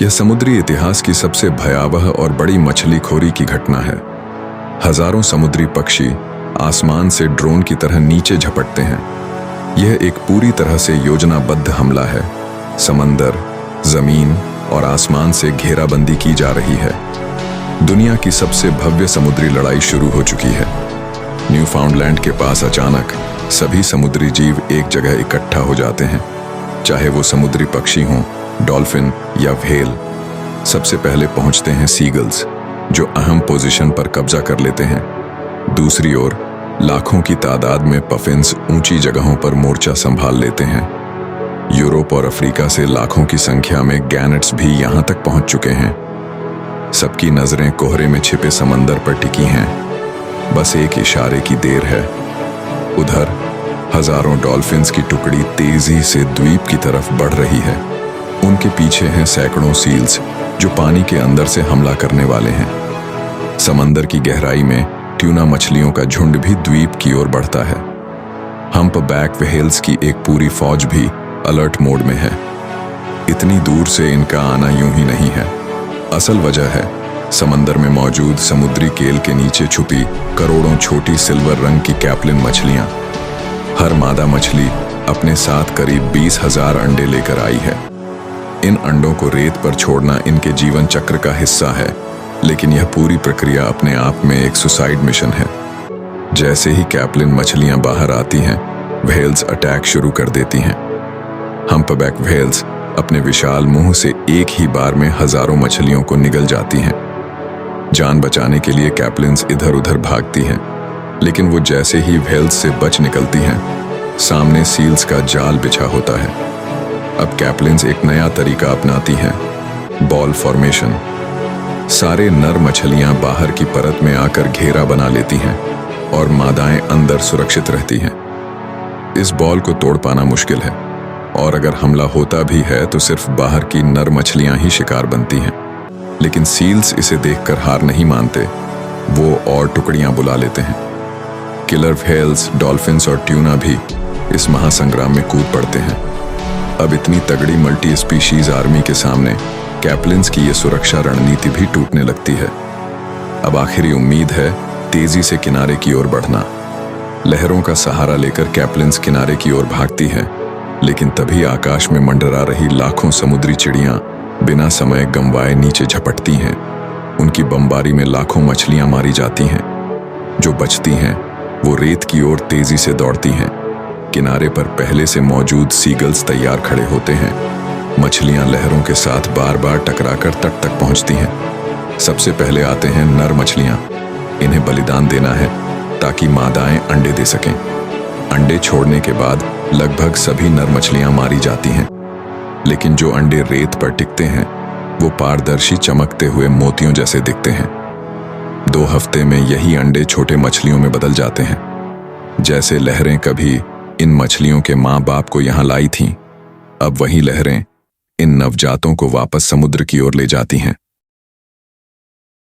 यह समुद्री इतिहास की सबसे भयावह और बड़ी मछलीखोरी की घटना है। हजारों समुद्री पक्षी आसमान से ड्रोन की तरह नीचे झपटते हैं। यह एक पूरी तरह से योजनाबद्ध हमला है। समंदर, जमीन और आसमान से घेराबंदी की जा रही है। दुनिया की सबसे भव्य समुद्री लड़ाई शुरू हो चुकी है। न्यूफाउंडलैंड के पास अचानक सभी समुद्री जीव एक जगह इकट्ठा हो जाते हैं, चाहे वो समुद्री पक्षी हों, डॉल्फिन या व्हेल। सबसे पहले पहुंचते हैं सीगल्स, जो अहम पोजीशन पर कब्जा कर लेते हैं। दूसरी ओर लाखों की तादाद में पफिन्स ऊंची जगहों पर मोर्चा संभाल लेते हैं। यूरोप और अफ्रीका से लाखों की संख्या में गैनेट्स भी यहां तक पहुंच चुके हैं। सबकी नजरें कोहरे में छिपे समंदर पर टिकी हैं। बस एक इशारे की देर है। उधर हजारों डॉल्फिन्स की टुकड़ी तेजी से द्वीप की तरफ बढ़ रही है। उनके पीछे हैं सैकड़ों सील्स, जो पानी के अंदर से हमला करने वाले हैं। समंदर की गहराई में ट्यूना मछलियों का झुंड भी द्वीप की ओर बढ़ता है। हम्पबैक व्हेल्स की एक पूरी फौज भी अलर्ट मोड में है। इतनी दूर से इनका आना यूं ही नहीं है। असल वजह है समंदर में मौजूद समुद्री केल के नीचे छुपी करोड़ों छोटी सिल्वर रंग की कैप्लिन मछलियां। हर मादा मछली अपने साथ करीब 20,000 अंडे लेकर आई है। इन अंडों को रेत पर छोड़ना इनके जीवन चक्र का हिस्सा है, लेकिन यह पूरी प्रक्रिया अपने आप में एक सुसाइड मिशन है। जैसे ही कैप्लिन मछलियां बाहर आती हैं, व्हेल्स अटैक शुरू कर देती हैं। हम्पबैक व्हेल्स अपने विशाल मुंह से एक ही बार में हजारों मछलियों को निगल जाती हैं। जान बचाने के लिए कैप्लिन्स इधर उधर भागती हैं, लेकिन वो जैसे ही व्हेल्स से बच निकलती हैं, सामने सील्स का जाल बिछा होता है। अब कैप्लिन्स एक नया तरीका अपनाती हैं, बॉल फॉर्मेशन। सारे नर मछलियां बाहर की परत में आकर घेरा बना लेती हैं और मादाएं अंदर सुरक्षित रहती हैं। इस बॉल को तोड़ पाना मुश्किल है, और अगर हमला होता भी है तो सिर्फ बाहर की नर मछलियां ही शिकार बनती हैं। लेकिन सील्स इसे देखकर हार नहीं मानते। वो और टुकड़ियां बुला लेते हैं। किलर व्हेल्स, डॉल्फिन्स और ट्यूना भी इस महासंग्राम में कूद पड़ते हैं। अब इतनी तगड़ी मल्टी स्पीशीज आर्मी के सामने कैप्लिन्स की ये सुरक्षा रणनीति भी टूटने लगती है। अब आखिरी उम्मीद है तेजी से किनारे की ओर बढ़ना। लहरों का सहारा लेकर कैप्लिन्स किनारे की ओर भागती है, लेकिन तभी आकाश में मंडरा रही लाखों समुद्री चिड़ियां बिना समय गंवाए नीचे झपटती हैं। उनकी बमबारी में लाखों मछलियां मारी जाती हैं। जो बचती हैं वो रेत की ओर तेजी से दौड़ती हैं। किनारे पर पहले से मौजूद सीगल्स तैयार खड़े होते हैं। मछलियां लहरों के साथ बार बार टकराकर तट तक पहुंचती हैं। सबसे पहले आते हैं नर मछलियां। इन्हें बलिदान देना है ताकि मादाएं अंडे दे सकें। अंडे छोड़ने के बाद लगभग सभी नर मछलियां मारी जाती हैं, लेकिन जो अंडे रेत पर टिकते हैं वो पारदर्शी चमकते हुए मोतियों जैसे दिखते हैं। 2 हफ्ते में यही अंडे छोटे मछलियों में बदल जाते हैं। जैसे लहरें कभी इन मछलियों के माँ बाप को यहां लाई थीं, अब वही लहरें इन नवजातों को वापस समुद्र की ओर ले जाती हैं।